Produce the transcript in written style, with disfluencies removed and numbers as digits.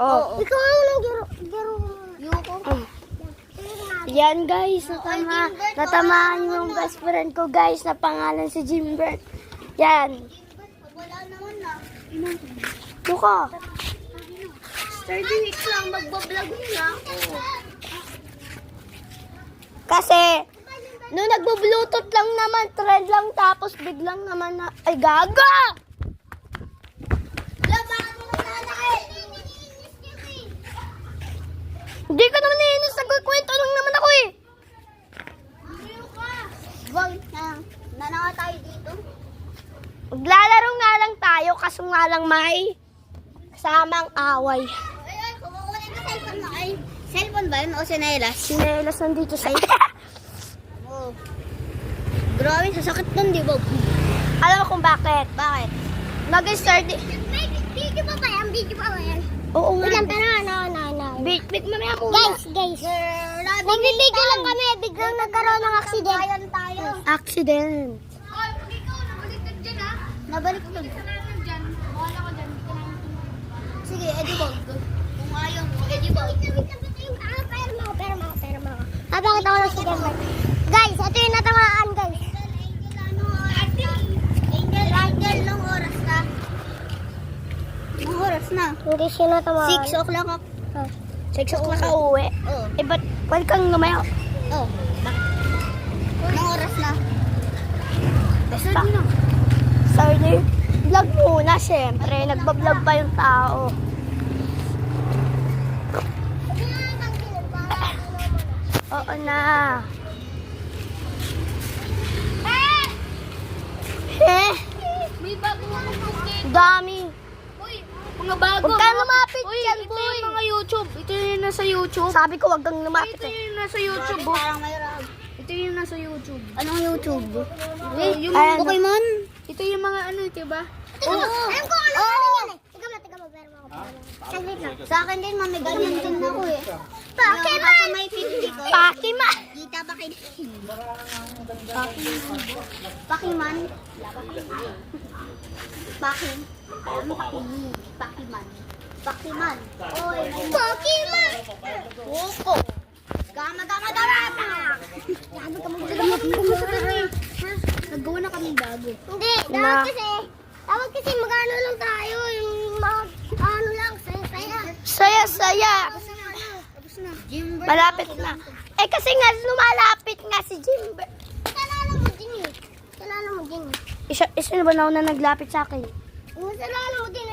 Oh. Ikaw ang nag-garo. Yuko. Yan guys, natamaan yung best friend ko guys na pangalan si Jimbert. Yan. Wala naman na. Buka. 30 weeks lang magbablog nila ako. Kasi, nung nagbo-bluetooth lang naman, trend lang tapos biglang naman na, ay gaga! Labahan mo ng lalaki. Hindi ko naman naiinis, nagkukwento lang naman ako eh. Ayaw ka. Wag na. Nanawa tayo dito. Maglalaro nga lang tayo, kaso nga lang may kasamang away. Ay, kukunin na cellphone mo. Ay, cellphone ba yun o sinelas? Sinelas nandito sa Oh. Grabe, sasakit nun, di ba? Alam mo kung bakit? Bakit? Nag-start Video pa ba yan? Video pa ba yan? Oo nga. Ilang pero no. Big mamaya muna. Guys. Magbibigyo lang kami. Biglang nagkaroon ng accident. Bayan tayo. Accident. Ikaw, nabaliktad dyan ha? Nabaliktad. Bahala ka dyan. Sige, edi bag. Kung ayaw mo, edi bag. Pera mo. Bakit ako lang si Denver? Guys, ito yung natamaan, guys. Angel, nung oras na? Nung oras na? Hindi siya natamaan. 6 o'clock ako. 6 o'clock ka uwi. Oo. Eh, ba't pwede kang lumayo? Oh. Nung oras na? Basta. Sorry. Vlog muna, syempre. Nagbablog pa yung tao. Oo na. Eh, May bago akong bukit. dami. Uy, mga bago. Huwag kang lumapit Uy, dyan, ito boy. yung mga YouTube. Ito yung nasa YouTube. Sabi ko, huwag kang lumapit Ito eh. yung nasa YouTube. Parang mayroon. Ito yung nasa YouTube. Anong YouTube? Yung Ayan. Pokemon? Ito yung mga ano, diba? Oo. Alam ko ano yan eh. Tiga mo, pero saglit lang. Sa akin din, mami, ganyan din ako eh. Pokemon! Sa may 50 ko. Pakima. Gita ba kayo? Pakiman. Pakin. Pakiman. Oy, Pakiman. Oko. Gama. Naggawa na kami bago. Hindi, tawag kasi mag-ano lang tayo, yung ano lang, saya. Saya. Tapos na. Jimber. Malapit na. Eh, kasi nga, lumalapit nga si Jimber. Kalala mo din eh. Isa na ba na naglapit sa akin? Kalala mo din